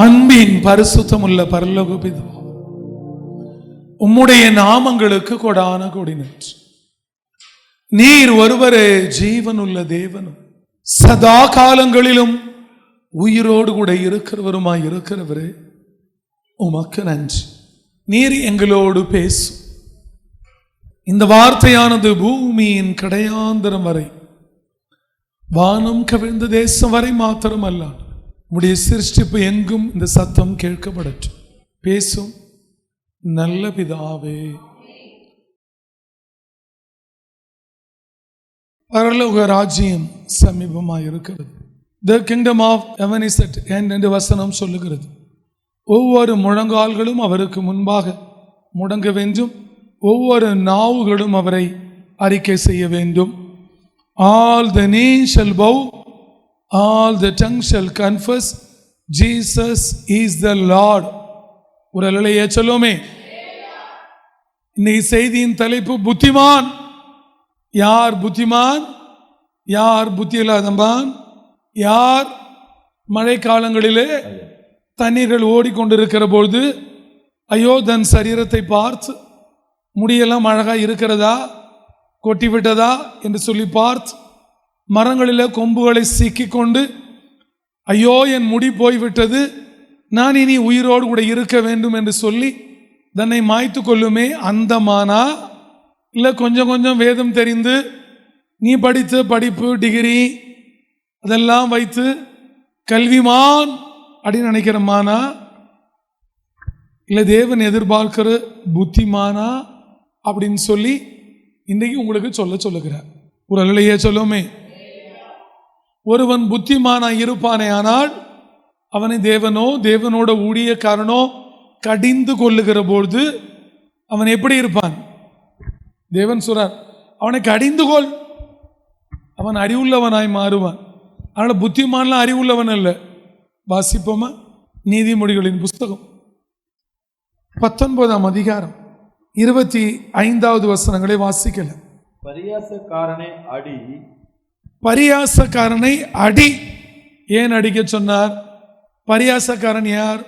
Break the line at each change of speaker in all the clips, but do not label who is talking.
அன்பின் பரிசுத்தமுள்ள பரலோக பிதாவே, உம்முடைய நாமங்களுக்கு கொடான கொடி நன்றி. நீர் ஒருவரே ஜீவனுள்ள தேவனும் சதா காலங்களிலும் உயிரோடு கூட இருக்கிறவருமாய் இருக்கிறவரே, உமக்கு நன்றி. நீர் எங்களோடு பேசும். இந்த வார்த்தையானது பூமியின் கடையாந்தரம் வரை, வானம் கவிழ்ந்த தேசம் வரை மாத்திரம் அல்ல, உடைய சிருஷ்டிப்பு எங்கும் இந்த சத்தம் கேட்கப்படட்டும். பேசும் நல்ல பிதாவே. பரலோக ராஜ்யம் சமீபமாக இருக்கிறது. The kingdom of heaven is at hand என்று வசனம் சொல்லுகிறது. ஒவ்வொரு முழங்கால்களும் அவருக்கு முன்பாக முடங்க வேண்டும், ஒவ்வொரு நாவுகளும் அவரை அறிக்கை செய்ய வேண்டும். All the knees shall bow, all the tongue shall confess Jesus is the Lord. ஒரு அல்லேலூயா சொல்லுமே. இன்னைக்கு செய்தியின் தலைப்பு புத்திமான். யார் புத்திமான், யார் புத்தி இல்லாதவன்? யார் மழை காலங்களிலே தண்ணீர்கள் ஓடிக்கொண்டிருக்கிற பொழுது ஐயோ தன் சரீரத்தை பார்த்து முடியெல்லாம் அழகா இருக்கிறதா, கொட்டி விட்டதா என்று சொல்லி பார்த்து மரங்களிலே கொம்புகளை சிக்கிக்கொண்டு ஐயோ என் முடி போய்விட்டது, நான் இனி உயிரோடு கூட இருக்க வேண்டும் என்று சொல்லி தன்னை மாய்த்து கொள்ளுமே அந்த மானா, இல்லை கொஞ்சம் கொஞ்சம் வேதம் தெரிந்து நீ படித்த படிப்பு டிகிரி அதெல்லாம் வைத்து கல்விமான் அப்படின்னு நினைக்கிற மானா, இல்லை தேவன் எதிர்பார்க்கிற புத்திமானா அப்படின்னு சொல்லி இன்றைக்கு உங்களுக்கு சொல்லுகிறார். ஒரு அல்லேலூயா சொல்லுமே. ஒருவன் புத்திமானா இருப்பானே ஆனால் அவனை தேவனோ தேவனோட ஊழியக்காரனோ கடிந்து கொள்ளுகிற பொழுது அவன் எப்படி இருப்பான்? தேவன் சொல்றார், அவனை கடிந்து கொள், அவன் அறிவுள்ளவனாய் மாறுவான். அதனால புத்திமான்லாம் அறிவுள்ளவன் அல்ல. வாசிப்போமா நீதிமொழிகளின் புஸ்தகம் 19ஆம் அதிகாரம் 25வது வசனங்களை வாசிக்கல.
பரியாசக்காரனை அடி.
பரியாசக்காரனை அடி. ஏன் அடிக்க சொன்னார்? பரியாசக்காரன் யார்?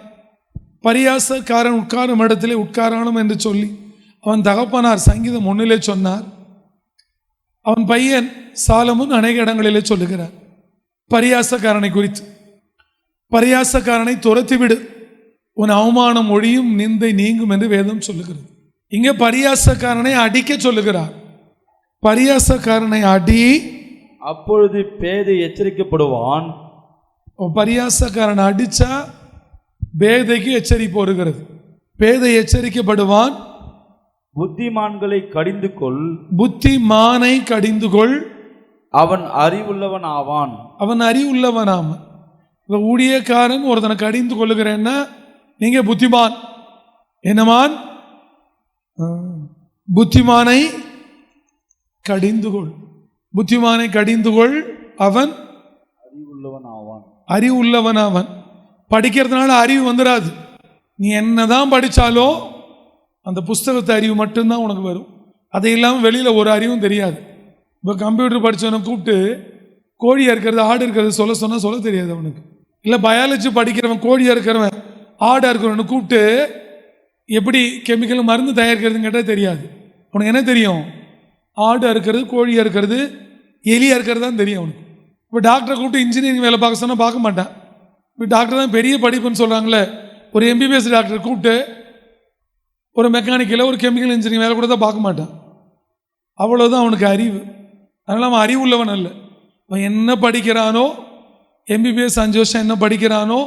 பரியாசக்காரன் உட்காரும் இடத்திலே உட்காரணும் என்று சொல்லி அவன் தகப்பனார் சங்கீதம் 1 சொன்னார். அவன் பையன் சாலமோன் அநேக இடங்களிலே சொல்லுகிறார் பரியாசக்காரனை குறித்து. பரியாசக்காரனை துரத்திவிடு, உன் அவமானம் ஒழியும், நிந்தை நீங்கும் என்று வேதம் சொல்லுகிறது. இங்கே பரியாசக்காரனை அடிக்க சொல்லுகிறார். பரியாசக்காரனை அடி,
அப்பொழுது பேதை எச்சரிக்கப்படுவான்.
பரியாசக்காரனை அடிச்சா பேதைக்கு எச்சரிப்பு வருகிறது. பேதை எச்சரிக்கப்படுவான்.
புத்திமான்களை கடிந்து கொள்.
புத்திமானை கடிந்து கொள்,
அவன் அறிவுள்ளவன் ஆவான்.
அவன் அறிவுள்ளவன் ஆவான். ஊழியக்காரன் ஒருத்தனை கடிந்து கொள்ளுகிறேன்னா நீங்க புத்திமான். என்னமான்? புத்திமானை கடிந்து கொள். புத்திமானை கடிந்து கொள், அவன்
அறிவுள்ளவன் ஆவான்.
அறிவுள்ளவன் அவன். படிக்கிறதுனால அறிவு வந்துடாது. நீ என்னதான் படித்தாலோ அந்த புஸ்தகத்தை அறிவு மட்டும்தான் உனக்கு வரும். அதை இல்லாமல் வெளியில் ஒரு அறிவும் தெரியாது. இப்போ கம்ப்யூட்டர் படித்தவனை கூப்பிட்டு கோழியாக இருக்கிறது ஆடு இருக்கிறது சொல்ல சொன்னால் சொல்ல தெரியாது அவனுக்கு. இல்லை பயாலஜி படிக்கிறவன் கோழியாக இருக்கிறவன் ஆடாக இருக்கிறவனை கூப்பிட்டு எப்படி கெமிக்கல் மருந்து தயாரிக்கிறதுன்னு கேட்டால் தெரியாது. உனக்கு என்ன தெரியும்? ஆடாக இருக்கிறது, கோழியாக இருக்கிறது, எலியாக இருக்கிறது தான் தெரியும் அவனுக்கு. இப்போ டாக்டரை கூப்பிட்டு இன்ஜினியரிங் வேலை பார்க்க சொன்னால் பார்க்க மாட்டான். இப்போ டாக்டர் தான் பெரிய படிப்புன்னு சொல்கிறாங்களே. ஒரு எம்பிபிஎஸ் டாக்டர் கூப்பிட்டு ஒரு மெக்கானிக்கலில் ஒரு கெமிக்கல் இன்ஜினியரிங் வேலை கூட தான் பார்க்க மாட்டான். அவ்வளோதான் அவனுக்கு அறிவு. அதனால் அவன் அறிவு உள்ளவன் அல்ல. அவன் என்ன படிக்கிறானோ, எம்பிபிஎஸ் 5 வருஷம் என்ன படிக்கிறானோ,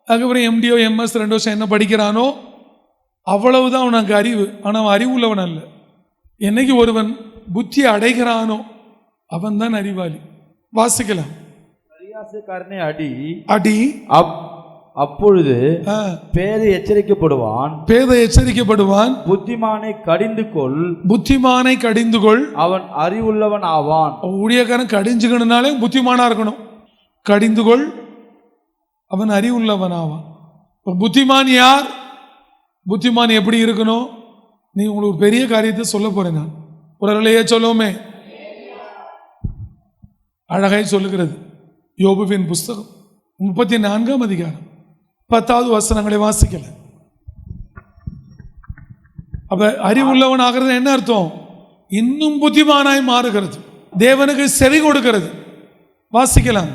அதுக்கப்புறம் எம்டிஓ எம்எஸ் 2 வருஷம் என்ன படிக்கிறானோ, அவ்வளவுதான் அவனுக்கு அறிவு. ஆனால் அவன் அறிவு உள்ளவன் அல்ல. என்னைக்கு ஒருவன் புத்தி அடைகிறானோ அவன் தான் அறிவாளி. வாசிக்கலாம்.
பரியாசக்காரனை அடி.
அடி,
அப்பொழுது பேதை எச்சரிக்கப்படுவான்.
பேதை எச்சரிக்கப்படுவான்.
புத்திமானை கடிந்து கொள்.
புத்திமானை கடிந்து கொள்,
அவன் அறிவுள்ளவன் ஆவான்.
ஊழியக்காரன் கடிஞ்சுக்கணுனாலே புத்திமானா இருக்கணும். கடிந்து கொள், அவன் அறிவுள்ளவன் ஆவான். இப்போ புத்திமான் யார்? புத்திமான் எப்படி இருக்கணும்? நீ உங்களுக்கு பெரிய காரியத்தை சொல்ல போறேன். நான் ஒரு அல்லேலூயா சொல்லுவோமே. அழகாய் சொல்லுகிறது யோபுவின் புஸ்தகம் 34ஆம் அதிகாரம் 10வது வசனங்களை வாசிக்கல. அப்ப அறிவுள்ளவன் ஆகிறது என்ன அர்த்தம்? இன்னும் புத்திமானாய் மாறுகிறது, தேவனுக்கு செவி கொடுக்கிறது. வாசிக்கலாம்.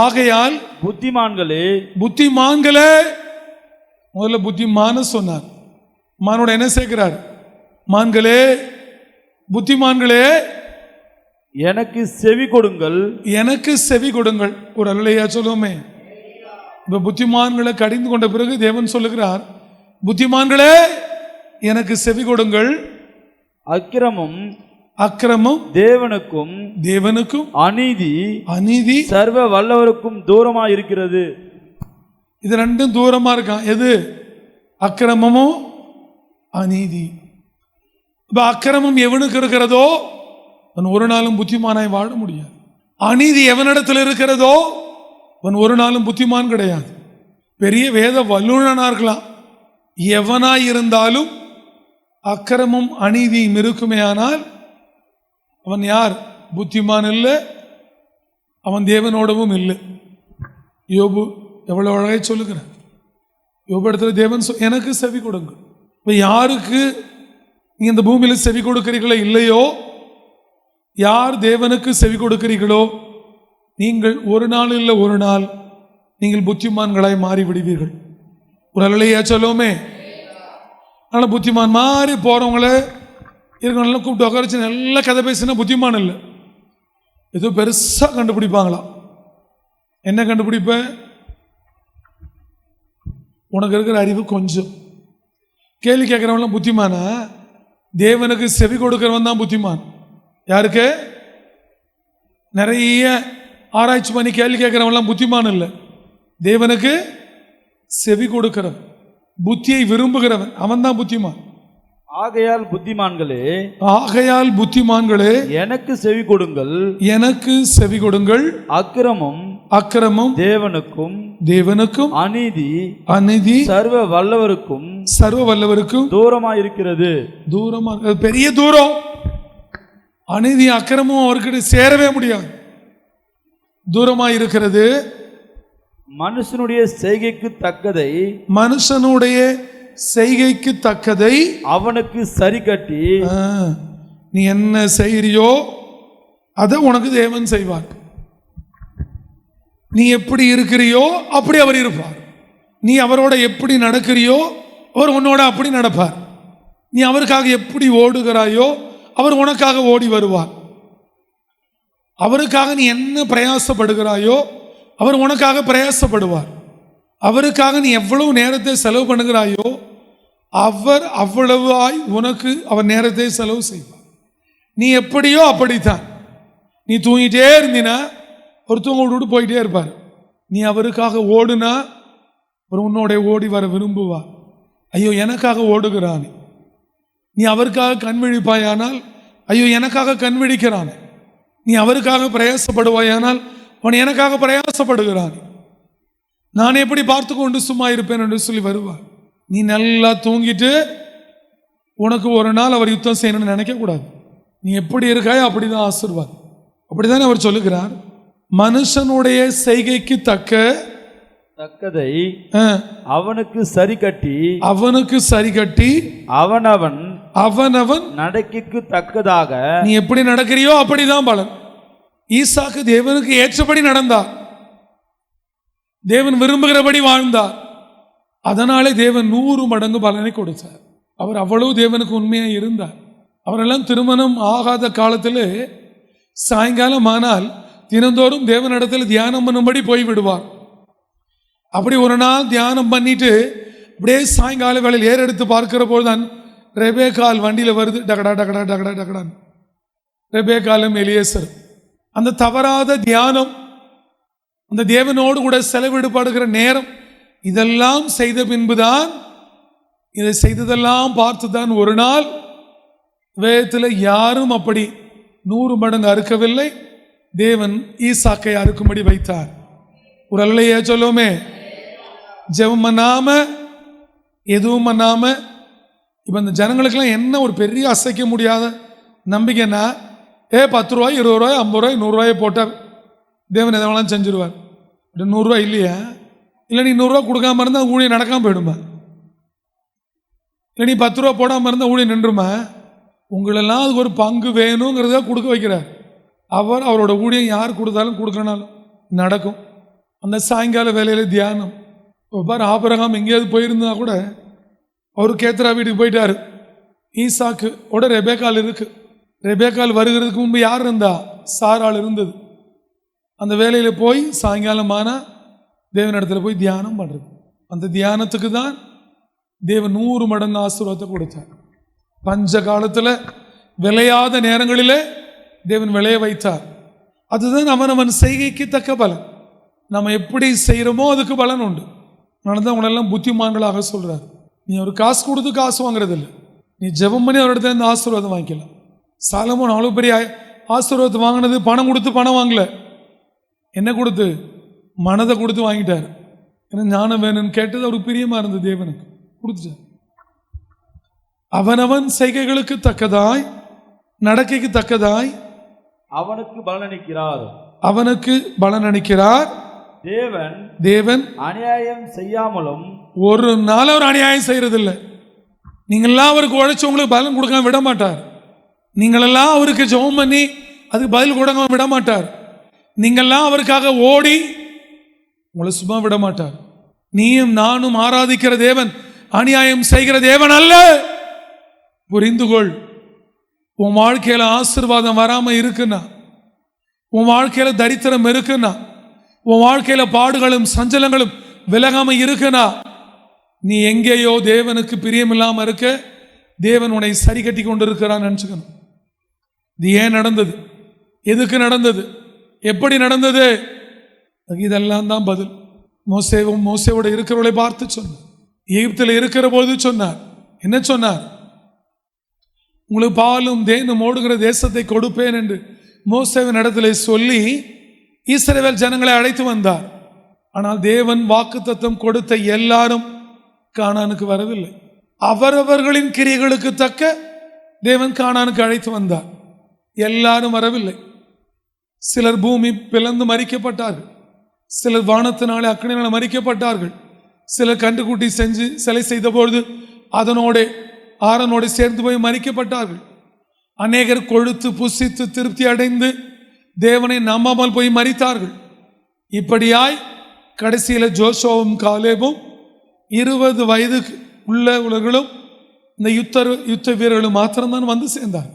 ஆகையால் புத்திமான்களே, முதல்ல புத்திமான சொன்னார், மானோட என்ன சேர்க்கிறார்? மான்களே, புத்திமான்களே,
எனக்கு செவி கொடுங்கள்,
எனக்கு செவி கொடுங்கள். ஒரு அல்லையா சொல்லுவோமே. இப்ப புத்திமான்களை கடிந்து கொண்ட பிறகு தேவன் சொல்லுகிறார், புத்திமான்களே எனக்கு செவி கொடுங்கள். அக்கிரமம் தேவனுக்கும் அநீதி
சர்வ வல்லவருக்கும் தூரமா இருக்கிறது.
இது ரெண்டும் தூரமா இருக்கான். எது? அக்கிரமமும் அநீதி. இப்ப அக்கிரமம் எவனுக்கு இருக்கிறதோ அவன் ஒரு நாளும் புத்திமானாய் வாழ முடியாது. அநீதி எவனிடத்தில் இருக்கிறதோ அவன் ஒரு நாளும் புத்திமான் கிடையாது. பெரிய வேத வல்லுநனா இருக்கலாம், எவனாய் இருந்தாலும் அக்கிரமும் அநீதியும் இருக்குமே ஆனால் அவன் யார்? புத்திமான் இல்லை, அவன் தேவனோடவும் இல்லை. யோபு எவ்வளவு அழகாய் சொல்லுகிறார். யோபு இடத்துல தேவன் எனக்கு செவி கொடுங்க. இப்போ யாருக்கு நீங்க இந்த பூமியில செவி கொடுக்கிறீர்களோ இல்லையோ, யார் தேவனுக்கு செவி கொடுக்கிறீர்களோ நீங்கள் ஒரு நாள் இல்லை ஒரு நாள் நீங்கள் புத்திமான்களாய் மாறி விடுவீர்கள். ஒரு அல்லையா சொல்லுவோமே. அதனால புத்திமான் மாறி போறவங்கள இருக்கவங்களெல்லாம் கூப்பிட்டு உட்காரிச்சு நல்ல கதை பேசினா புத்திமான் இல்லை, ஏதோ பெருசா கண்டுபிடிப்பாங்களா. என்ன கண்டுபிடிப்ப? உனக்கு இருக்கிற அறிவு கொஞ்சம். கேள்வி கேட்கிறவங்களாம் புத்திமானா? தேவனுக்கு செவி கொடுக்கிறவன் தான் புத்திமான். யாருக்கு? நிறைய ஆராய்ச்சி பண்ணி கேள்வி கேட்கிறவன்லாம் புத்திமான் இல்லை, தேவனுக்கு செவி கொடுக்கிறவன், புத்தியை விரும்புகிறவன், அவன் தான் புத்திமான்.
ஆகையால் புத்திமான்களே
எனக்கு செவி கொடுங்கள், எனக்கு செவி கொடுங்கள். அக்கிரமம் தேவனுக்கும் அநீதி சர்வ வல்லவருக்கும்
தூரமா இருக்கிறது.
பெரிய தூரம். அநீதி அக்கிரமும் அவர்கிட்ட சேரவே முடியாது, தூரமா இருக்கிறது.
மனுஷனுடைய செய்கைக்கு தக்கதை அவனுக்கு சரி கட்டி,
நீ என்ன செய்கிறியோ அதை உனக்கு தேவன் செய்வார். நீ எப்படி இருக்கிறியோ அப்படி அவர் இருப்பார். நீ அவரோட எப்படி நடக்கிறியோ அவர் உன்னோட அப்படி நடப்பார். நீ அவருக்காக எப்படி ஓடுகிறாயோ அவர் உனக்காக ஓடி வருவார். அவருக்காக நீ என்ன பிரயாசப்படுகிறாயோ அவர் உனக்காக பிரயாசப்படுவார். அவருக்காக நீ எவ்வளவு நேரத்தை செலவு பண்ணுகிறாயோ அவர் அவ்வளவாய் உனக்கு அவர் நேரத்தை செலவு செய்வார். நீ எப்படியோ அப்படித்தான். நீ தூங்கிட்டே இருந்தினா ஒரு தூங்க விட்டு போயிட்டே இருப்பார். நீ அவருக்காக ஓடுனா அவர் உன்னோட ஓடி வர விரும்புவார். ஐயோ எனக்காக ஓடுகிறான். நீ அவருக்காக கண் விழிப்பாயானால் ஐயோ எனக்காக கண் விழிக்கிறான். நீ அவருக்காக பிரயாசப்படுவாயானால் அவன் எனக்காக பிரயாசப்படுகிறான். நான் எப்படி பார்த்து கொண்டு சும்மா இருப்பேன் என்று சொல்லி வருவார். நீ நல்லா தூங்கிட்டு உனக்கு ஒரு நாள் அவர் யுத்தம் செய்யணும்னு நினைக்க கூடாது. நீ எப்படி இருக்காயோ அப்படிதான் ஆசீர்வாதம். அப்படித்தானே அவர் சொல்லுகிறார். மனுஷனுடைய செய்கைக்கு தக்கதை
அவனுக்கு சரி கட்டி
அவனவன்
நடக்கைக்கு தக்கதாக
நீ எப்படி நடக்கிறியோ அப்படிதான் பலன். ஈசாக்கு தேவனுக்கு ஏற்றபடி நடந்தார், தேவன் விரும்புகிறபடி வாழ்ந்தார். அதனாலே தேவன் 100 மடங்கு பலனை கொடுத்தார். அவர் அவ்வளவு தேவனுக்கு உண்மையாக இருந்தார். அவரெல்லாம் திருமணம் ஆகாத காலத்தில் சாயங்காலம் ஆனால் தினந்தோறும் தேவனிடத்தில் தியானம் பண்ணும்படி போய்விடுவார். அப்படி ஒரு நாள் தியானம் பண்ணிட்டு அப்படியே சாயங்கால வேளையில் ஏறெடுத்து பார்க்கிற போதுதான் ரெபேக்கால் வண்டியில் வருது. டகடா டகடா டகடா டகடான். ரெபேக்காலும் எலியேசர் அந்த தவறாத தியானம், அந்த தேவனோடு கூட செலவிடப்படுகிற நேரம், இதெல்லாம் செய்த பின்புதான், இதை செய்ததெல்லாம் பார்த்துதான் ஒரு நாள் வேதத்தில் யாரும் அப்படி 100 மடங்கு அறுக்கவில்லை, தேவன் ஈசாக்கை அறுக்கும்படி வைத்தார். ஒரு அல்லையா சொல்லுவோமே. ஜெபம் பண்ணாம எதுவும் பண்ணாம இப்ப இந்த ஜனங்களுக்கெல்லாம் என்ன ஒரு பெரிய அசைக்க முடியாத நம்பிக்கைன்னா, 10 ரூபாய் 20 ரூபாய் 50 ரூபாய் 100 ரூபாயை போட்டார் தேவன் எதெல்லாம் செஞ்சிருவார். 100 ரூபாய் இல்லையா, இல்லை நீ 100 ரூபா கொடுக்காம இருந்தால் ஊழியம் நடக்காமல் போயிடுமா? இல்லை நீ 10 ரூபா போடாமல் இருந்தால் ஊழியம் நின்றுமா? உங்களெல்லாம் அதுக்கு ஒரு பங்கு வேணுங்கிறத கொடுக்க வைக்கிறார். அவரோட ஊழியம் யார் கொடுத்தாலும் கொடுக்கறனாலும் நடக்கும். அந்த சாயங்கால வேலையில் தியானம். பாரு, ஆபிரகாம் எங்கேயாவது போயிருந்தா கூட அவர் கேத்ரா வீட்டுக்கு போயிட்டாரு. ஈசாக்கு ஓட ரெபேக்கால் இருக்கு. ரெபேக்கால் வருகிறதுக்கு முன்பு யார் இருந்தா? சாராள் இருந்தது. அந்த வேலையில் போய் சாயங்காலமான தேவனிடத்தில் போய் தியானம் பண்ணுறது. அந்த தியானத்துக்கு தான் தேவன் 100 மடங்கு ஆசீர்வாதத்தை கொடுத்தார். பஞ்ச காலத்தில் விளையாத நேரங்களில் தேவன் விளைய வைத்தார். அதுதான் அவன் செய்கைக்கு தக்க பலன். நம்ம எப்படி செய்கிறோமோ அதுக்கு பலன் உண்டு. அதனால தான் உங்களெல்லாம் புத்திமான்களாக சொல்கிறார். நீ ஒரு காசு கொடுத்து காசு வாங்குறது இல்லை, நீ ஜெபம் பண்ணி அவரிடத்துல இருந்து ஆசீர்வாதம் வாங்கிக்கலாம். சாலமோன் அவ்வளோ பெரிய ஆசீர்வாதத்தை வாங்கினது பணம் கொடுத்து பணம் வாங்கல, என்ன கொடுத்து? மனதை கொடுத்து வாங்கிட்டார். ஏன்னா ஞானம் வேணும்னு கேட்டது அவருக்கு பிரியமாக இருந்தது, தேவனுக்கு கொடுத்துட்டார். அவனவன் செய்கைகளுக்கு தக்கதாய் நடக்கைக்கு தக்கதாய்
அவனுக்கு பலனளிக்கிறார்.
அவனுக்கு பலனளிக்கிறார். தேவன்
அநியாயம் செய்யாமலும்
ஒரு நாள் அவர் அநியாயம் செய்யறதில்லை. நீங்கள்லாம் அவருக்கு உழைச்சி உங்களுக்கு பலன் கொடுக்காம விட மாட்டார். நீங்களெல்லாம் அவருக்கு ஜெபம் பண்ணி அதுக்கு பதில் கொடுக்காம விட மாட்டார். நீங்கள்லாம் அவருக்காக ஓடி உங்களை சும்மா விட மாட்டார். நீயும் நானும் ஆராதிக்கிற தேவன் அநியாயம் செய்கிற தேவன் அல்ல. புரிந்துகொள். உன் வாழ்க்கையில ஆசீர்வாதம் வராம இருக்குன்னா, உன் வாழ்க்கையில தரித்திரம் இருக்குன்னா, உன் வாழ்க்கையில பாடுகளும் சஞ்சலங்களும் விலகாம இருக்குன்னா, நீ எங்கேயோ தேவனுக்கு பிரியமில்லாம இருக்க. தேவன் உன்னை சரி கட்டி கொண்டு இருக்கிறான்னு நினைச்சுக்கணும். இது ஏன் நடந்தது? எதுக்கு நடந்தது? எப்படி நடந்தது? இதெல்லாம் தான் பதில். மோசேவோட இருக்கிறவளை பார்த்து சொன்னார். எகிப்தில் இருக்கிற போது சொன்னார். என்ன சொன்னார்? உங்களுக்கு பாலும் தேனும் ஓடுகிற தேசத்தை கொடுப்பேன் என்று மோசேவின் இடத்துல சொல்லி இஸ்ரவேல் ஜனங்களை அழைத்து வந்தார். ஆனால் தேவன் வாக்குத்தத்தம் கொடுத்த எல்லாரும் கானானுக்கு வரவில்லை. அவரவர்களின் கிரியைகளுக்கு தக்க தேவன் கானானுக்கு அழைத்து வந்தார். எல்லாரும் வரவில்லை. சிலர் பூமி பிளந்து மறிக்கப்பட்டார்கள், சிலர் வானத்தினாலே அக்கினியால் மறிக்கப்பட்டார்கள், சிலர் கண்டுக்குட்டி செஞ்சு சிலை செய்த பொழுது அதனோட ஆரனோடு சேர்ந்து போய் மறிக்கப்பட்டார்கள். அநேகர் கொழுத்து புசித்து திருப்தி அடைந்து தேவனை நம்பாமல் போய் மறித்தார்கள். இப்படியாய் கடைசியில் ஜோஷுவாவும் காலேபும் 20 வயதுக்கு உள்ளவர்களும் இந்த யுத்த வீரர்களும் மாத்திரம்தான் வந்து சேர்ந்தார்.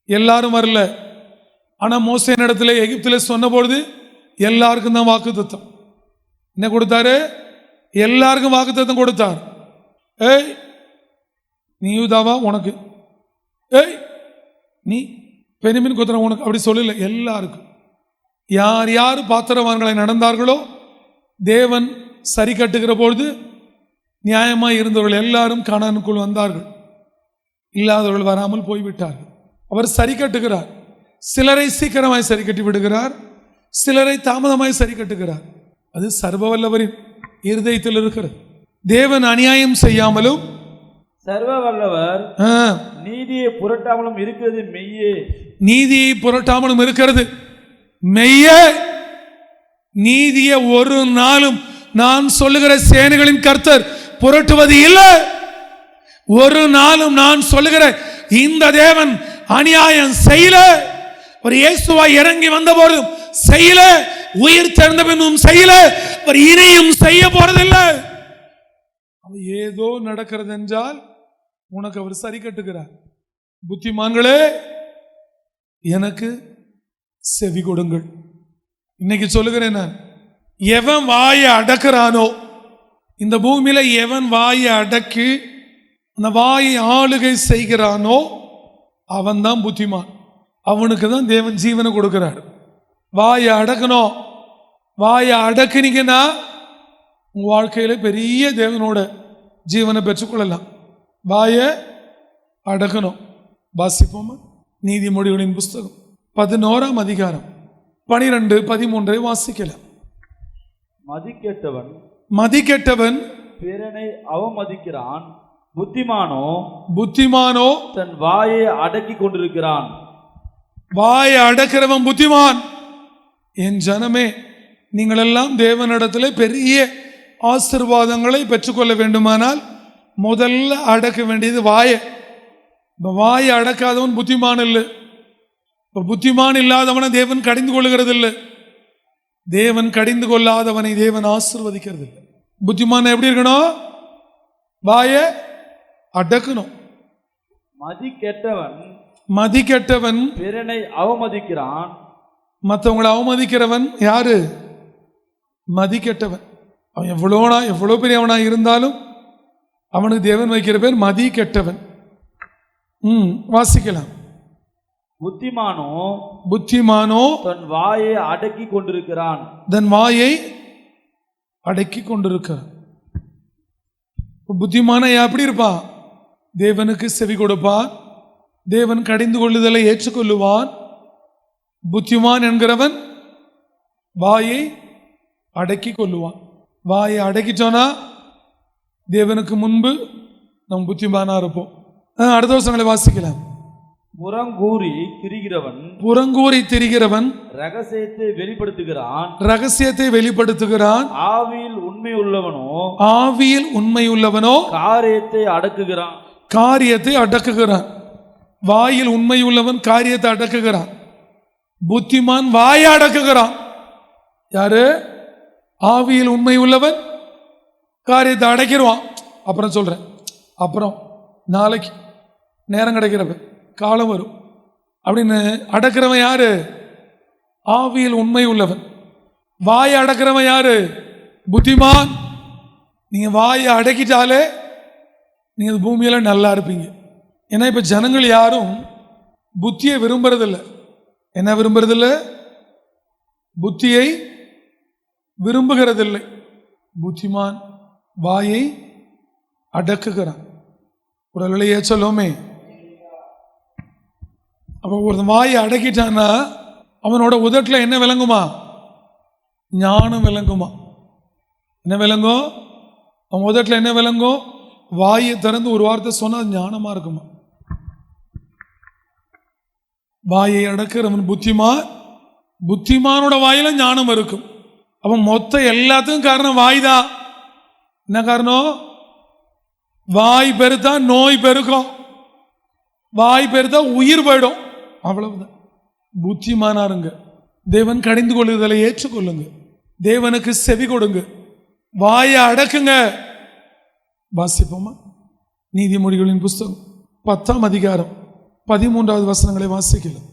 எல்லாரும் வரல. ஆனால் மோசேயின் இடத்துல எகிப்தில் சொன்ன பொழுது எல்லாருக்கும் தான் வாக்குத்தத்தம் என்ன கொடுத்தாரு? எல்லாருக்கும் வாக்குத்தத்தம் கொடுத்தார். ஏய் நீ யூதாவா உனக்கு, ஏய் நீ பெனிமின் கோத்திரம் உனக்கு, அப்படி சொல்லல. எல்லாருக்கும் யார் யார் பாத்திரவான்களை நடந்தார்களோ தேவன் சரி கட்டுகிற பொழுது நியாயமாய் இருந்தவர்கள் எல்லாரும் கானானுக்குள் வந்தார்கள். இல்லாதவர்கள் வராமல் போய்விட்டார்கள். அவர் சரி கட்டுகிறார். சிலரை சீக்கிரமாய் சரி கட்டி விடுகிறார், சிலரை தாமதமாய் சரி கட்டுகிறார். அது சர்வ வல்லவரின் இருதயத்தில் இருக்கிறது. தேவன் அநியாயம் செய்யாமலும்
சர்வ வல்லவர் நீதியை புரட்டாமலும் இருக்கிறது மெய்யே.
நீதியை புரட்டாமலும் இருக்கிறது மெய்யே. நீதியை ஒரு நாளும் நான் சொல்லுகிற சேனைகளின் கர்த்தர் புரட்டுவது இல்லை. ஒரு நாளும் நான் சொல்லுகிற இந்த தேவன் அநியாயம் செய்யல. ஒரு இயேசுவாய் இறங்கி வந்த போதும் செய்யல, உயிர் திறந்த பின்னும் செய்யல, ஒரு இனியும் செய்ய போறதில்லை. ஏதோ நடக்கிறது என்றால் உனக்கு அவர் சரி கட்டுகிறார். புத்திமான்களே எனக்கு செவி கொடுங்கள். இன்னைக்கு சொல்லுகிறேன் நான், எவன் வாயை அடக்கிறானோ, இந்த பூமியில எவன் வாயை அடக்கி அந்த வாயை ஆளுகை செய்கிறானோ அவன் தான் புத்திமான். அவனுக்கு தான் தேவன் ஜீவனை கொடுக்கிறார். வாயை அடக்கணும். வாயை அடக்குனீங்கன்னா உங்க வாழ்க்கையில பெரிய தேவனோட ஜீவனை பெற்றுக்கொள்ளலாம். வாயை அடக்கணும். வாசிப்போமா? நீதிமொழிகளின் புஸ்தகம் 11ஆம் அதிகாரம் 12, 13 வாசிக்கலாம். மதிக்கெட்டவன்
பிறனை அவமதிக்கிறான்,
புத்திமானோ
தன் வாயை அடக்கி கொண்டிருக்கிறான்.
வாயை அடக்கிறவன் புத்திமான். என் ஜனமே, நீங்கள் எல்லாம் தேவனிடத்தில் பெரிய ஆசீர்வாதங்களை பெற்றுக்கொள்ள வேண்டுமானால் முதல்ல அடக்க வேண்டியது வாயை. இப்போ வாயை அடக்காதவன் புத்திமான் இல்லை. இப்போ புத்திமான் இல்லாதவனை தேவன் கடிந்து கொள்ளுகிறது இல்லை. தேவன் கடிந்து கொள்ளாதவனை தேவன் ஆசீர்வதிக்கிறது இல்லை. புத்திமான் எப்படி இருக்கணும்? வாயை அடக்கணும். மதி கெட்டவன்
பிறனை அவமதிக்கிறான்.
மற்றவங்களை அவமதிக்கிறவன் யாரு? மதி கெட்டவன். அவன் எவ்வளோ பெரியவனா இருந்தாலும் அவனுக்கு தேவன் வைக்கிற பேர் மதி கெட்டவன். வாசிக்கலாம். புத்திமானோ
தன் வாயை அடக்கி கொண்டிருக்கிறான்.
புத்திமான எப்படி இருப்பான்? தேவனுக்கு செவி கொடுப்பான். தேவன் கடிந்து கொள்ளுதலை ஏற்றுக்கொள்ளுவான். புத்திமான் என்கிறவன் வாயை அடக்கி கொள்ளுவான். வாயை அடக்கிட்டோன்னா தேவனுக்கு முன்பு நம் புத்திமானா இருப்போம். அடுத்த வசனங்களை வாசிக்கலாம். புறங்கூறி திரிகிறவன் ரகசியத்தை வெளிப்படுத்துகிறான். ஆவியில் உண்மையுள்ளவனோ காரியத்தை அடக்குகிறான். வாயில் உண்மையுள்ளவன் காரியத்தை அடக்குகிறான். புத்திமான் வாயை அடக்குகிறான். யாரு? ஆவியில் உண்மையுள்ளவன் காரியத்தை அடைக்கிடுவான். அப்புறம் சொல்றேன். அப்புறம் நாளைக்கு நேரம் கிடைக்கிறப்ப காலம் வரும் அப்படின்னு அடக்கிறவன் யாரு? ஆவியில் உண்மை உள்ளவன். வாயை அடக்கிறவன் யாரு? புத்திமான். நீங்க வாயை அடக்கிட்டாலே நீங்க பூமியில நல்லா இருப்பீங்க. ஏன்னா இப்ப ஜனங்கள் யாரும் புத்தியை விரும்புறதில்லை. என்ன விரும்புறதில்லை? புத்தியை விரும்புகிறதில்லை. புத்திமான் வாயை அடக்குகிறான். ஒரு நிலையே சொல்லுமே. அப்போ ஒரு வாயை அடக்கிட்டான்னா அவனோட உதட்டில் என்ன விளங்குமா? ஞானம் விளங்குமா? என்ன விளங்கும்? அவன் உதட்டில் என்ன விளங்கும்? வாயை திறந்து ஒரு வார்த்தை சொன்னால் ஞானமா இருக்குமா? வாயை அடக்கிறவன் புத்திமான். புத்திமானோட வாயில ஞானம் இருக்கும். அவன் மொத்த எல்லாத்துக்கும் காரணம் வாய் தான். என்ன காரணம்? வாய் பெருத்தா நோய் பெருக்கும். வாய் பெருத்தா உயிர் போயிடும். அவ்வளவுதான். புத்திமானாருங்க. தேவன் கடிந்து கொள்ளுதலை ஏற்றுக்கொள்ளுங்க. தேவனுக்கு செவி கொடுங்க. வாயை அடக்குங்க. வாசிப்போமா? நீதிமொழிகளின் புஸ்தகம் 10ஆம் அதிகாரம் 13வது வசனங்களை வாசிக்கலாம்.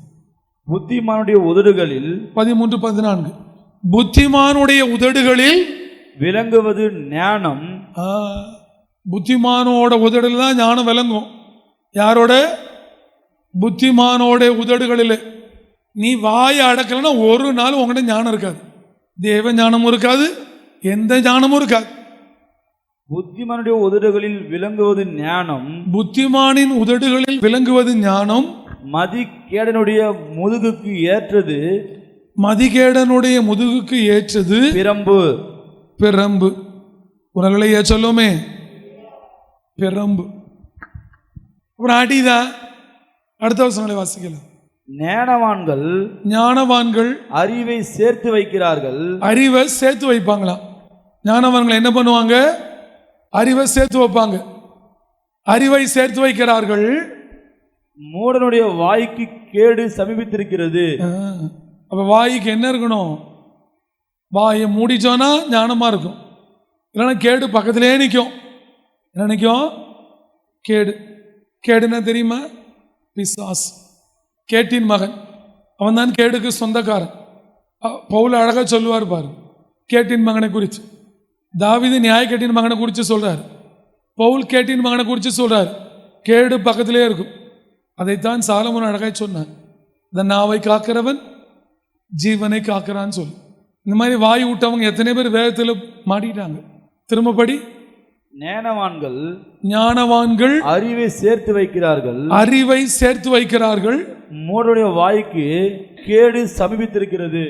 புத்திமானுடைய உதடுகளில்
13-14. புத்திமானுடைய உதடுகளில்
விளங்குவது ஞானம்.
புத்திமானோட உதடுல தான் ஞானம் விளங்கும். யாரோட? புத்திமானோட உதடுகளில். நீ வாயை அடக்கலன்னா ஒரு நாள் உங்கள்கிட்ட ஞானம் இருக்காது. தேவ ஞானமும் இருக்காது, எந்த ஞானமும் இருக்காது.
புத்திமானுடைய உதடுகளில் விளங்குவது ஞானம்.
புத்திமானின் உதடுகளில் விளங்குவது ஞானம்.
மதிகேடனுடைய முதுகுக்கு ஏற்றது.
மதிகேடனுடைய முதுகுக்கு ஏற்றது பிரம்பு. ஒரு நிலைய சொல்லுமே, பிரம்பு. அப்புறம் அடிதான். அடுத்த வசனங்களை வாசிக்கலாம். ஞானவான்கள்
அறிவை சேர்த்து வைக்கிறார்கள்.
அறிவை சேர்த்து வைப்பாங்களாம். ஞானவான்கள் என்ன பண்ணுவாங்க? அறிவை சேர்த்து வைப்பாங்க. அறிவை சேர்த்து வைக்கிறார்கள்.
மூடனுடைய வாய்க்கு கேடு சமீபித்திருக்கிறது.
அப்ப வாய்க்கு என்ன இருக்கணும்? வாயை மூடிச்சோன்னா ஞானமா இருக்கும். இல்லைன்னா கேடு பக்கத்திலே நிற்கும். என்ன நிற்கும்? கேடுன்னா தெரியுமா? பிசாஸ். கேட்டின் மகன். அவன் தான் கேடுக்கு சொந்தக்காரன். பவுல் அழகா சொல்லுவார் பாரு கேட்டின் மகனை குறித்து. தாவீது நியாயக்கேட்டின் மகனை குறித்து சொல்றாரு. பவுல் கேட்டின் மகனை குறித்து சொல்றாரு. கேடு பக்கத்திலே இருக்கும். அதைத்தான் சாலமோன் அழகாய் சொன்னார். இந்த நாவை காக்கிறவன் ஜீவனை காக்கிறான்னு சொல்லி. இந்த மாதிரி வாய் விட்டவங்க எத்தனை பேர் வேதத்தில் மாட்டிட்டாங்க. திரும்பப்படி. ஞானவான்கள்
அறிவை சேர்த்து
வைக்கிறார்கள்.
மூடனுடைய வாய்க்கு கேடு சமீபித்திருக்கிறது.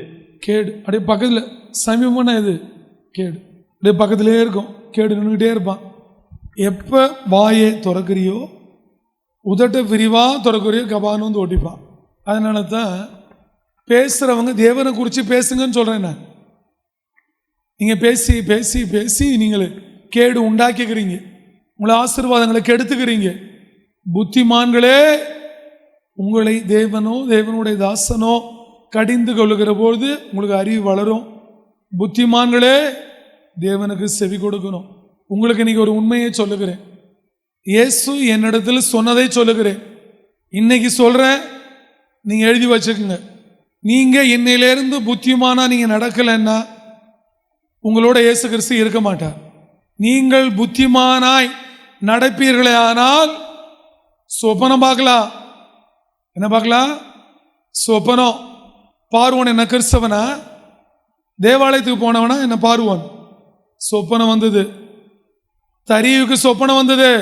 கேடு அப்படியே பக்கத்தில் சமீபமான இது கேடு அப்படியே பக்கத்திலே இருக்கும். கேடு நின்றுகிட்டே இருப்பான். எப்போ வாயை திறக்கிறியோ, உதட்ட விரிவா திறக்கிறியோ, கபான்னு வந்து ஓட்டிப்பான். அதனால தான் பேசுறவங்க தேவனை குறித்து பேசுங்கன்னு சொல்றேன். நான் நீங்கள் பேசி பேசி பேசி நீங்கள் கேடு உண்டாக்கிக்கிறீங்க, உங்களை ஆசீர்வாதங்களை கெடுத்துக்கிறீங்க. புத்திமான்களே, உங்களை தேவனோ தேவனுடைய தாசனோ கடிந்து கொள்ளுகிற பொழுது உங்களுக்கு அறிவு வளரும். புத்திமான்களே, தேவனுக்கு செவி கொடுக்கணும். உங்களுக்கு இன்னைக்கு ஒரு உண்மையை சொல்லுகிறேன். இயேசு என்னிடத்தில் சொன்னதை சொல்லுகிறேன், இன்னைக்கு சொல்கிறேன், நீங்கள் எழுதி வச்சுக்கோங்க. நீங்கள் இன்னையிலேருந்து புத்திமானா நீங்கள் நடக்கலைன்னா உங்களோட இயேசு கிறிஸ்து இருக்க மாட்டார். நீங்கள் புத்திமானாய் நடப்பீர்களே ஆனால் சொப்பனம் பார்க்கலாம். என்ன பார்க்கலாம்? சொப்பனம். பார்வோன் என்ன கிறிஸ்தவனா? தேவாலயத்துக்கு போனவனா என்ன பார்வோன்? சொப்பனம் வந்தது. தரியுக்கு சொப்பனம் வந்தது.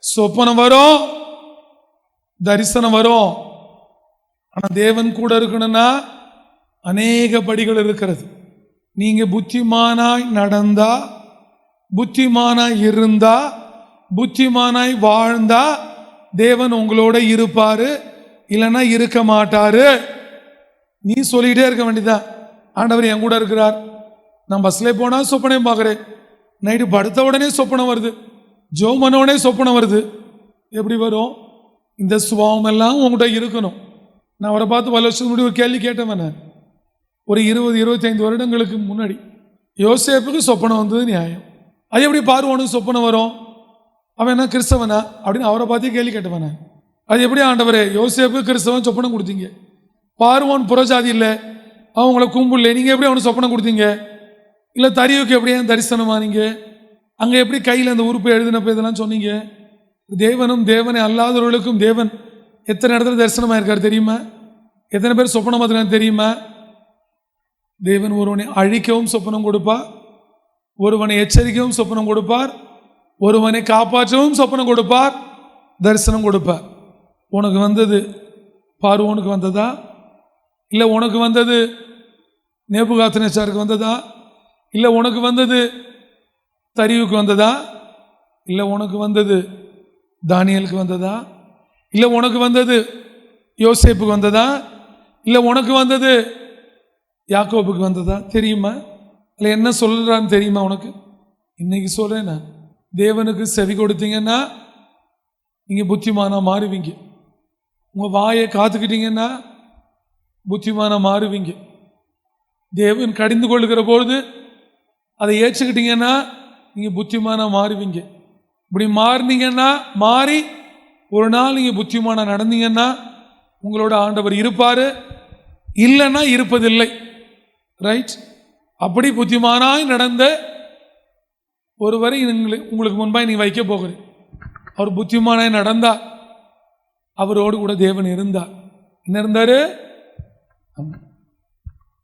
சொப்பனம் வரும், தரிசனம் வரும். ஆனால் தேவன் கூட இருக்கணும்னா அநேக படிகள் இருக்கிறது. நீங்க புத்திமானாய் நடந்தா, புத்திமானாய் இருந்தா, புத்திமானாய் வாழ்ந்தா தேவன் உங்களோட இருப்பாரு, இல்லைன்னா இருக்க மாட்டாரு. நீ சொல்லிக்கிட்டே இருக்க வேண்டியதான், ஆண்டவர் என் கூட இருக்கிறார். நான் பஸ்ல போனா சொப்பனம் பார்க்குறேன், நைட்டு படுத்த உடனே சொப்பனம் வருது, ஜோம் பண்ண உடனே சொப்பனம் வருது. எப்படி வரும்? இந்த சுபாவம் எல்லாம் உங்கள்கிட்ட இருக்கணும். நான் அவரை பார்த்து பல வருஷத்துக்கு முன்னாடி ஒரு கேள்வி கேட்டவன். நான் ஒரு 20-25 வருடங்களுக்கு முன்னாடி யோசேப்புக்கு சொப்பனம் வந்தது நியாயம், அது எப்படி பார்வோனுக்கு சொப்பனம் வரும்? அவன் என்ன கிறிஸ்தவனா அப்படின்னு அவரை பார்த்தே கேள்வி கேட்டவன். அது எப்படி ஆண்டவரே, யோசேப்பு கிறிஸ்தவன் சொப்பனம் கொடுத்தீங்க, பார்வோன் புறஜாதி இல்லை, அவங்கள கும்புல, நீங்கள் எப்படி அவனுக்கு சொப்பனம் கொடுத்தீங்க? இல்லை தரியுக்கு எப்படி தரிசனமா? நீங்கள் அங்கே எப்படி கையில் அந்த உறுப்பை எழுதினப்ப இதெல்லாம் சொன்னீங்க? தேவனும் தேவனை அல்லாதவர்களுக்கும் தேவன் எத்தனை இடத்துல தரிசனமாக இருக்கார் தெரியுமா? எத்தனை பேர் சொப்பனம் பார்த்துருக்காங்க தெரியுமா? தேவன் ஒருவனை அழிக்கவும் சொப்பனம் கொடுப்பார், ஒருவனை எச்சரிக்கவும் சொப்பனம் கொடுப்பார், ஒருவனை காப்பாற்றவும் சொப்பனம் கொடுப்பார், தரிசனம் கொடுப்பார். உனக்கு வந்தது பார்வோனுக்கு வந்ததா? இல்லை உனக்கு வந்தது நேபுகாத்நேச்சாருக்கு வந்ததா? இல்லை உனக்கு வந்தது தரியுக்கு வந்ததா? இல்லை உனக்கு வந்தது தானியலுக்கு வந்ததா? இல்லை உனக்கு வந்தது யோசேப்புக்கு வந்ததா? இல்லை உனக்கு வந்தது யாக்கோபுக்கு வந்ததா? தெரியுமா? இல்லை என்ன சொல்றான்னு தெரியுமா உனக்கு? இன்னைக்கு சொல்றேன், நான் தேவனுக்கு செவி கொடுத்தீங்கன்னா நீங்க புத்திமானா மாறுவீங்க. உங்க வாயை காத்துக்கிட்டீங்கன்னா புத்திமானா மாறுவீங்க. தேவன் கடிந்து கொள்ளுகிற பொழுது அதை ஏற்றுக்கிட்டீங்கன்னா நீங்க புத்திமானா மாறுவீங்க. இப்படி மாறினீங்கன்னா, மாறி ஒரு நாள் நீங்க புத்திமானா நடந்தீங்கன்னா உங்களோட ஆண்டவர் இருப்பாரு, இல்லைன்னா இருப்பதில்லை. ரைட்? அப்படி புத்திமானாய் நடந்த ஒருவரை உங்களுக்கு முன்பாக நீ வைக்க போகிறேன். அவர் புத்திமானாய் நடந்தார், அவரோடு கூட தேவன் இருந்தார். என்ன இருந்தாரு?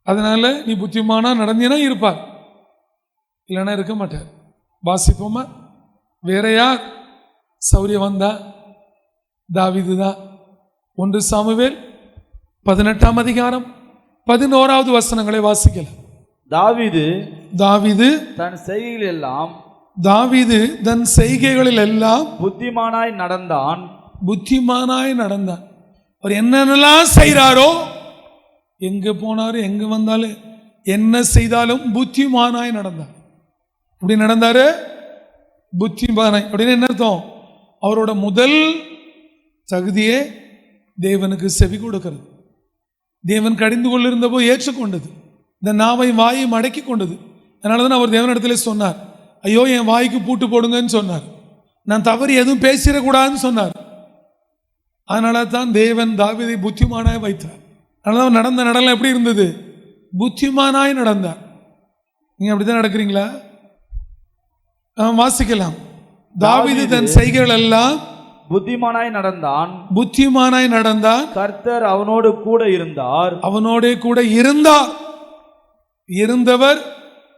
அதனால நீ புத்திமானா நடந்தீனா இருப்பார், இல்லைன்னா இருக்க மாட்டார். வாசிப்போமா? வேற யார் சௌரியம் வந்தா? தாவீது தான். 1 சாமுவேல் 18ஆம் அதிகாரம் 11வது வசனங்களை வாசிக்கலாம். தாவீது
தன் செய்கைகளில் எல்லாம் புத்திமானாய் நடந்தான். அவர் என்னென்னலாம் செய்கிறாரோ, எங்க போனாரு, எங்க வந்தாலும், என்ன செய்தாலும் புத்திமானாய் நடந்தார். இப்படி நடந்தாரு புத்திமானாய். அப்படின்னு என்ன அர்த்தம்? அவரோட முதல் தகுதியே தேவனுக்கு செவி கொடுக்கிறது. தேவன் கடிந்து கொண்டிருந்த போது ஏற்றுக்கொண்டது, இந்த நாவை வாயை அடக்கி கொண்டது. அதனால தான் அவர் தேவனிடத்திலே சொன்னார், ஐயோ என் வாய்க்கு பூட்டு போடுங்கன்னு சொன்னார். நான் தவறு எதுவும் பேசிடக்கூடாதுன்னு சொன்னார். அதனால தான் தேவன் தாவீதை புத்திமானாய் வைத்தார். அதனால தான் நடந்த நடனம் எப்படி இருந்தது? புத்திமானாய் நடந்தார். நீங்க அப்படிதான் நடக்கிறீங்களா? வாசிக்கலாம். தாவீது தன் செய்கைகள் எல்லாம் புத்திமானாய் நடந்தான். கர்த்தர் அவனோடு கூட இருந்தார். இருந்தவர்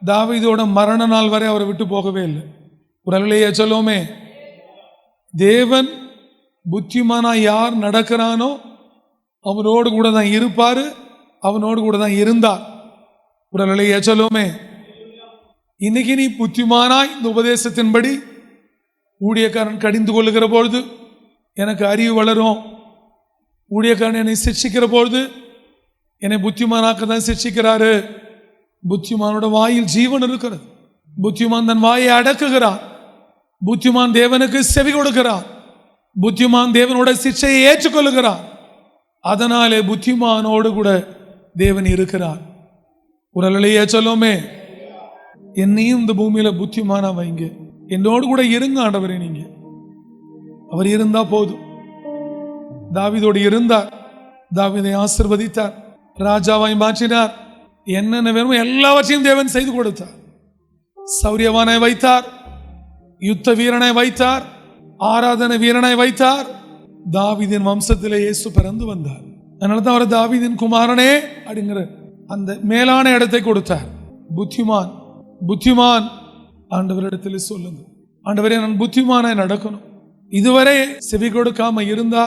தாவீதோட மரண நாள் வரை அவரை விட்டு போகவே இல்லை. ஒரு அல்லேலூயா சொல்லுவோமே. தேவன் புத்திமானா யார் நடக்கிறானோ அவனோடு கூட தான் இருப்பாரு, அவனோடு கூட தான் இருந்தார். ஒரு அல்லேலூயா சொல்லுவோமே. இன்னைக்கு நீ புத்திமானாய் இந்த உபதேசத்தின்படி ஊழியக்காரன் கடிந்து கொள்ளுகிற பொழுது எனக்கு அறிவு வளரும். ஊழியக்காரன் என்னை சிக்ஷிக்கிற பொழுது என்னை புத்திமானாக்க தான் சிக்ஷிக்கிறாரு.
புத்திமானோட வாயில் ஜீவன் இருக்கிறது. புத்திமான் தன் வாயை அடக்குகிறான். புத்திமான் தேவனுக்கு செவி கொடுக்கிறான். புத்திமான் தேவனோட சிக்ஷையை ஏற்றுக்கொள்ளுகிறான். அதனாலே புத்திமானோடு கூட தேவன் இருக்கிறார். உரலையே சொல்லுமே, என்னையும் இந்த பூமியில புத்திமானா வைங்க, என்னோடு கூட இருங்க ஆண்டவரே. நீங்க அவர் இருந்தா போதும். தாவீதோடு இருந்தார். தாவீதை ஆசீர்வதித்தார், ராஜாவாய் மாற்றினார். என்னென்ன வேணுமோ எல்லாவற்றையும் தேவன் செய்து கொடுத்தார். சௌரியவானாய் வைத்தார், யுத்த வீரனாய் வைத்தார், ஆராதனை வீரனாய் வைத்தார். தாவீதின் வம்சத்திலே இயேசு பிறந்து வந்தார். அதனால தான் அவர் தாவீதின் குமாரனே அப்படிங்கிற அந்த மேலான இடத்தை கொடுத்தார். புத்திமான் புத்திமான் ஆண்டவரிடத்தில் சொல்லுங்க, ஆண்டவரே நான் புத்திமானாய் நடக்கணும். இதுவரை செவி கொடுக்காம இருந்தா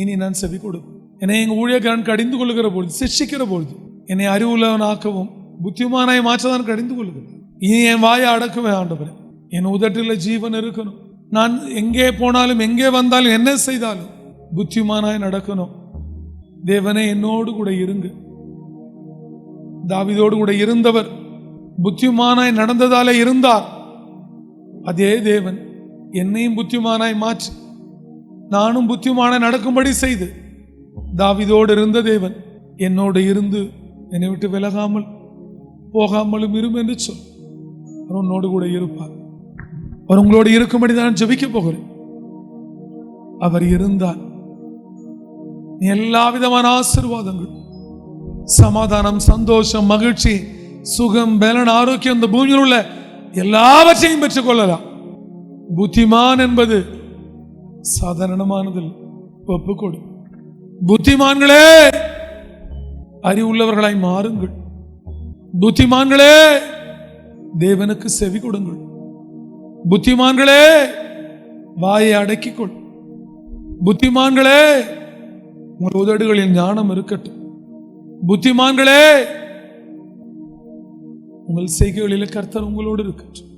இனி நான் செவி கொடுப்பேன். என்னை எங்க ஊழியக்காரன் கடிந்து கொள்ளுகிற பொழுது, சிக்ஷிக்கிற பொழுது என்னை அறிவுள்ளவனாக்கவும் புத்திமானாய் மாற்றதான் கடிந்து கொள்ளுகிறேன். இனி என் வாயை அடக்குவேன் ஆண்டவரே. என் உதட்டில் ஜீவன் இருக்கணும். நான் எங்கே போனாலும் எங்கே வந்தாலும் என்ன செய்தாலும் புத்திமானாய் நடக்கணும். தேவனே என்னோடு கூட இருங்க. தாவீதோடு கூட இருந்தவர் புத்திமானாய் நடந்ததாலே இருந்தார். அதே தேவன் என்னையும் புத்திமானாய் மாற்றி நானும் புத்திமானாய் நடக்கும்படி செய்து தாவீதோடு இருந்த தேவன் என்னோடு இருந்து என்னை விட்டு விலகாமல் போகாமலும் இரும் என்று சொல். அவர் உன்னோடு கூட இருப்பார். அவர் உங்களோடு இருக்கும்படி நான் ஜெபிக்க போகிறேன். அவர் இருந்தால் எல்லா விதமான ஆசீர்வாதங்கள், சமாதானம், சந்தோஷம், மகிழ்ச்சி, சுகம், பலன், ஆரோக்கியம் இந்த பூமியில் உள்ள எல்லாவற்றையும் பெற்றுக் கொள்ளலாம். புத்திமான் என்பது சாதாரணமானதில் ஒப்புக்கொடு. புத்திமான்களே அறிவுள்ளவர்களாய் மாறுங்கள். புத்திமான்களே தேவனுக்கு செவி கொடுங்கள். புத்திமான்களே வாயை அடக்கிக்கொள். புத்திமான்களே உங்கள் உதடுகளில் ஞானம் இருக்கட்டும். புத்திமான்களே உங்கள் செய்கைகளில் கர்த்தர் உங்களோடு இருக்கட்டும்.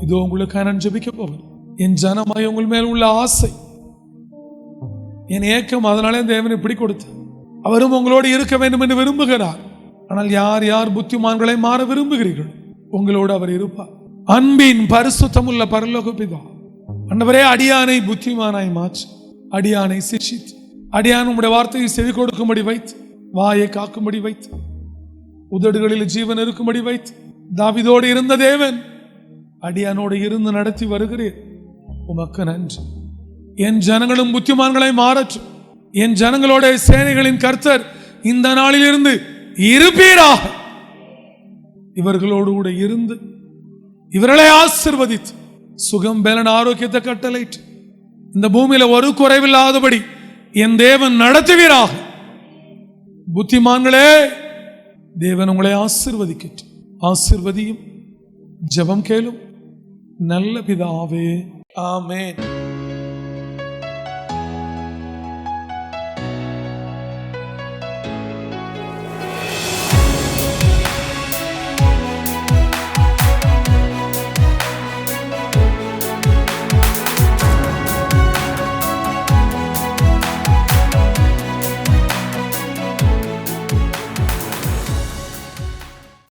இதோ உங்களுக்கு நான் ஜெபிக்க போகிறேன். என் ஜனமாய் உங்கள் மேல் உள்ள ஆசை, என் ஏக்கம், அதனாலே தேவன் இப்படி கொடுத்தார். அவரும் உங்களோடு இருக்க வேண்டும் என்று விரும்புகிறார். ஆனால் யார் யார் புத்திமான்களை மாற விரும்புகிறீர்கள், உங்களோடு அவர் இருப்பார். அன்பின் பரிசுத்தம் உள்ள பரலோக பிதா, ஆண்டவரே அடியானை புத்திமானாய் மாற்றி, அடியானை சிக்ஷித்து, அடியான் உம்முடைய வார்த்தையை செவி கொடுக்கும்படி வைத்து, வாயை காக்கும்படி வைத்து, உதடுகளில் ஜீவன் இருக்கும்படி வைத்து, தாவீதோடு இருந்த தேவன் அடியானோடு இருந்து நடத்தி வருகிறேன். உமக்கு நன்றி. என் ஜனங்களும் புத்திமான்களை மாறற்றும். என் ஜனங்களோட சேனைகளின் கர்த்தர் இந்த நாளில் இருந்து இருப்பீராக. இவர்களோடு கூட இருந்து இவர்களை ஆசீர்வதித்து சுகம், பலன், ஆரோக்கியத்தை கட்டளையிட்டு இந்த பூமியில ஒரு குறைவில்லாதபடி என் தேவன் நடத்துவீராக. புத்திமான்களே தேவன் உங்களை ஆசீர்வதிக்கட்டும். ஆசீர்வதியும். ஜெபம் கேளும் நல்ல பிதாவே, ஆமென்.